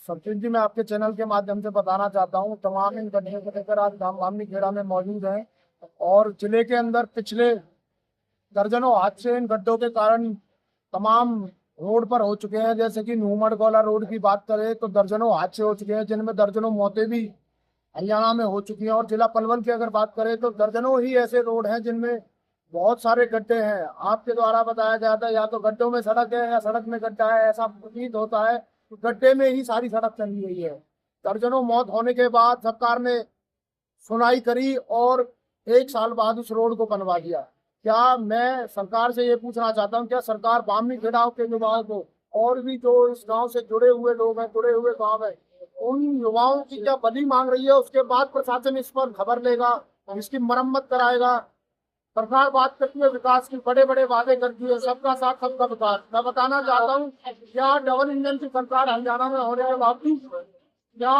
सचिन जी, मैं आपके चैनल के माध्यम से बताना चाहता हूँ, तमाम इन गड्ढे को लेकर आज धामधामनी खेड़ा में मौजूद हैं और जिले के अंदर पिछले दर्जनों हादसे इन गड्ढों के कारण तमाम रोड पर हो चुके हैं। जैसे कि नुमड़ गौला रोड की बात करें तो दर्जनों हादसे हो चुके हैं, जिनमें दर्जनों मौतें भी हरियाणा में हो चुकी हैं। और जिला पलवल की अगर बात करें तो दर्जनों ही ऐसे रोड हैं जिनमें बहुत सारे गड्ढे हैं। आपके द्वारा बताया जाता है या तो गड्ढों में सड़क है या सड़क में गड्ढा है, ऐसा प्रतीत होता है। तो गड्ढे में ही सारी सड़क चली हुई है। दर्जनों मौत होने के बाद सरकार ने सुनाई करी और 1 साल बाद उस रोड को बनवा दिया। क्या मैं सरकार से ये पूछना चाहता हूँ, क्या सरकार बामनी खेड़ाओं के युवाओं को और भी जो इस गांव से जुड़े हुए लोग हैं, जुड़े हुए गांव है, उन युवाओं की क्या बली मांग रही है? उसके बाद प्रशासन इस पर खबर लेगा, इसकी मरम्मत कराएगा। सरकार बात करती है विकास की, बड़े बड़े वादे करती है, सबका साथ सबका विकास। मैं बताना चाहता हूँ, क्या डबल इंजन की सरकार हरियाणा में होने के बावजूद क्या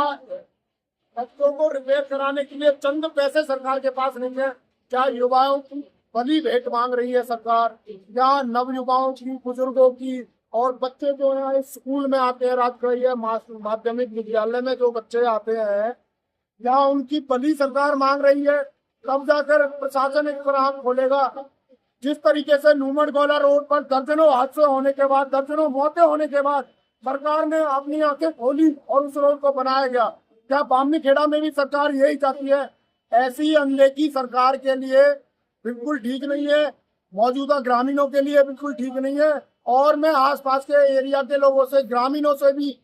बच्चों को रिपेयर कराने के लिए चंद पैसे सरकार के पास नहीं है? क्या युवाओं की बड़ी भेंट मांग रही है सरकार? या नव युवाओं की, बुजुर्गों की और बच्चे जो है स्कूल में आते हैं, राजकीय माध्यमिक विद्यालय में जो बच्चे आते हैं, या उनकी बली सरकार मांग रही है? तब जाकर प्रशासन एक राह खोलेगा। जिस तरीके से नुमड़ गौला रोड पर दर्जनों हादसे होने के बाद, दर्जनों मौतें होने के बाद सरकार ने अपनी आंखें खोली और उस रोड को बनाया गया। क्या बामनी खेड़ा में भी सरकार यही चाहती है? ऐसी अनदेखी सरकार के लिए बिल्कुल ठीक नहीं है, मौजूदा ग्रामीणों के लिए बिल्कुल ठीक नहीं है। और मैं आसपास के एरिया के लोगों से, ग्रामीणों से भी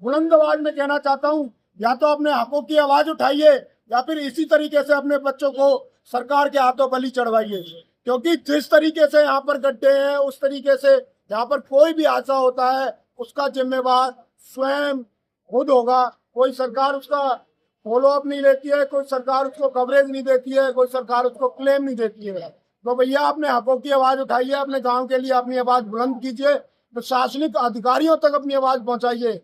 बुलंद आवाज में कहना चाहता हूँ, या तो अपने हकों की आवाज उठाइए या फिर इसी तरीके से अपने बच्चों को सरकार के हाथों बलि चढ़वाइए। क्योंकि जिस तरीके से यहाँ पर गड्ढे हैं, उस तरीके से यहाँ पर कोई भी हादसा होता है उसका जिम्मेवार स्वयं खुद होगा। कोई सरकार उसका फॉलो अप नहीं लेती है, कोई सरकार उसको कवरेज नहीं देती है, कोई सरकार उसको क्लेम नहीं देती है। तो भैया अपने हकों की आवाज उठाइए, अपने गांव के लिए अपनी आवाज बुलंद कीजिए, प्रशासनिक अधिकारियों तक अपनी आवाज पहुंचाइए।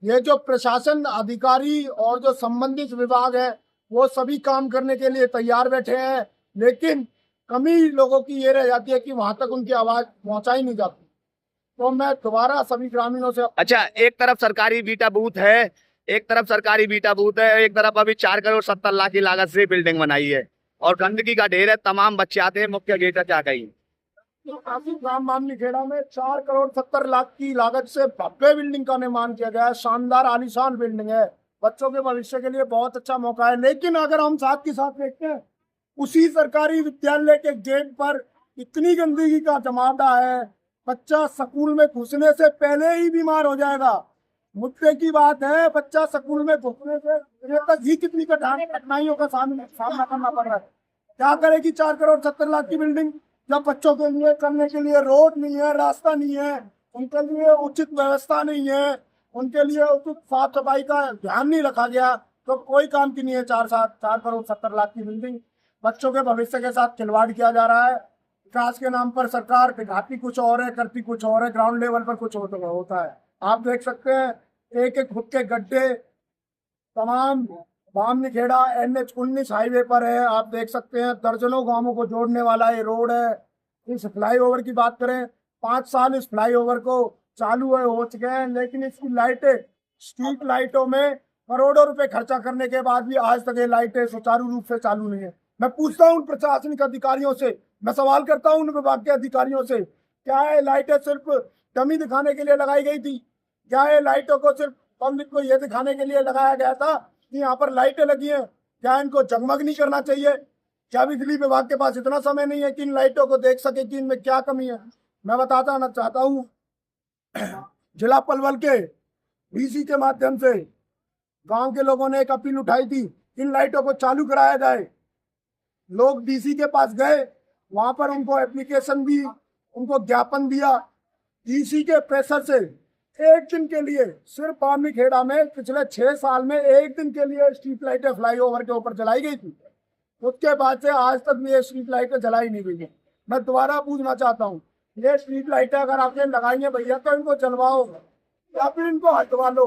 ये जो प्रशासन अधिकारी और जो संबंधित विभाग है वो सभी काम करने के लिए तैयार बैठे हैं, लेकिन कमी लोगों की ये रह जाती है कि वहां तक उनकी आवाज पहुंचाई नहीं जाती। तो मैं दोबारा सभी ग्रामीणों से, अच्छा, एक तरफ सरकारी बीटा बूथ है, एक तरफ सरकारी बीटा बूथ है, एक तरफ अभी 4 करोड़ 70 लाख की लागत से बिल्डिंग बनाई है और गंदगी का ढेर है, तमाम बच्चे आते हैं, मुख्य गेट है, क्या कहीं तो काफी ग्राम बामनी खेड़ा में 4 करोड़ 70 लाख की लागत से भव्य बिल्डिंग का निर्माण किया गया है। शानदार आलीशान बिल्डिंग है, बच्चों के भविष्य के लिए बहुत अच्छा मौका है। लेकिन अगर हम साथ के साथ देखते हैं, उसी सरकारी विद्यालय के गेट पर इतनी गंदगी का जमावड़ा है, बच्चा स्कूल में घुसने से पहले ही बीमार हो जाएगा। मुद्दे की बात है, बच्चा स्कूल में घुसने से तक ही कितनी कठिनाइयों का सामना करना पड़ रहा है। क्या करेगी 4 करोड़ 70 लाख की बिल्डिंग, जब बच्चों के लिए करने के लिए रोड नहीं है, रास्ता नहीं है, उनके लिए उचित व्यवस्था नहीं है, उनके लिए उचित साफ सफाई का ध्यान नहीं रखा गया, तो कोई काम की नहीं है। 4 करोड़ 70 लाख की बिल्डिंग, बच्चों के भविष्य के साथ खिलवाड़ किया जा रहा है। विकास के नाम पर सरकार दिखाती कुछ और है, करती कुछ और है, ग्राउंड लेवल पर कुछ होता है। आप देख सकते हैं एक एक फुट के गड्ढे तमाम बामनी खेड़ा NH-19 हाईवे पर है। आप देख सकते हैं दर्जनों गांवों को जोड़ने वाला ये रोड है। इस फ्लाईओवर की बात करें, 5 साल इस फ्लाईओवर को चालू है, हो चुके हैं, लेकिन इसकी लाइटें, स्ट्रीट लाइटों में करोड़ों रुपए खर्चा करने के बाद भी आज तक ये लाइटें सुचारू रूप से चालू नहीं है। मैं पूछता हूँ उन प्रशासनिक अधिकारियों से, मैं सवाल करता हूँ उन विभाग के अधिकारियों से, क्या ये लाइटें सिर्फ डमी दिखाने के लिए लगाई गई थी? क्या ये लाइटों को सिर्फ पब्लिक को ये दिखाने के लिए लगाया गया था कि यहाँ पर लाइटें लगी हैं? क्या इनको जगमग नहीं करना चाहिए? क्या बिजली विभाग के पास इतना समय नहीं है कि इन लाइटों को देख सके कि इनमें क्या कमी है? मैं बताना चाहता हूँ, जिला पलवल के DC के माध्यम से गांव के लोगों ने एक अपील उठाई थी, इन लाइटों को चालू कराया जाए। लोग DC के पास गए, वहां पर उनको एप्लीकेशन दी, उनको ज्ञापन दिया। DC के प्रेशर से एक दिन के लिए सिर्फ बामनी खेड़ा में पिछले 6 साल में एक दिन के लिए स्ट्रीट लाइटें फ्लाईओवर के ऊपर जलाई गई थी। उसके बाद से आज तक भी ये स्ट्रीट लाइटें जलाई नहीं गई है। मैं दोबारा पूछना चाहता हूँ, ये स्ट्रीट लाइटें अगर आपने लगाई है भैया, तो इनको जलवाओ या फिर इनको हटवा लो।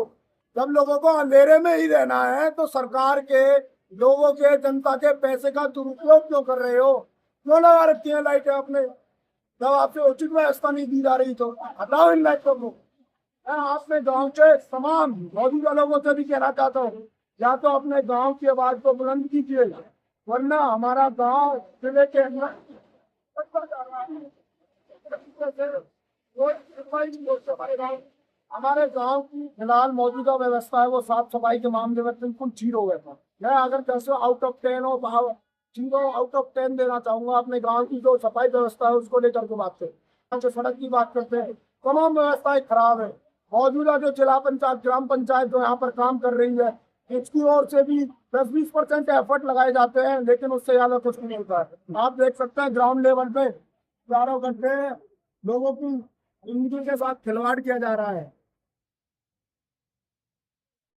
जब लोगों को अंधेरे में ही रहना है तो सरकार के, लोगों के, जनता के पैसे का दुरुपयोग क्यों कर रहे हो? क्यों लगा रखी है लाइटें आपने? जब आपसे उचित व्यवस्था नहीं दी जा रही तो हटाओ इन लाइटों को। मैं अपने गांव के तमाम मौजूदा लोगों से भी कहना चाहता हूँ, या तो अपने गांव की आवाज को बुलंद कीजिए, वरना हमारा गांव जिले के अंदर हमारे गांव की फिलहाल मौजूदा व्यवस्था है वो साफ सफाई के मामले में बिल्कुल जीरो है। मैं अगर 10 आउट ऑफ 10 हो, 0 आउट ऑफ 10 देना चाहूंगा अपने गांव की जो सफाई व्यवस्था है उसको लेकर के बात करें। जो सड़क की बात करते हैं, तमाम व्यवस्थाएं खराब है। मौजूदा जो जिला पंचायत, ग्राम पंचायत जो यहाँ पर काम कर रही है, इसकी ओर से भी 10-20% एफर्ट लगाए जाते हैं, लेकिन उससे ज्यादा कुछ नहीं होता है। आप देख सकते हैं ग्राउंड लेवल पे 4 घंटे लोगों की जिंदगी के साथ खिलवाड़ किया जा रहा है।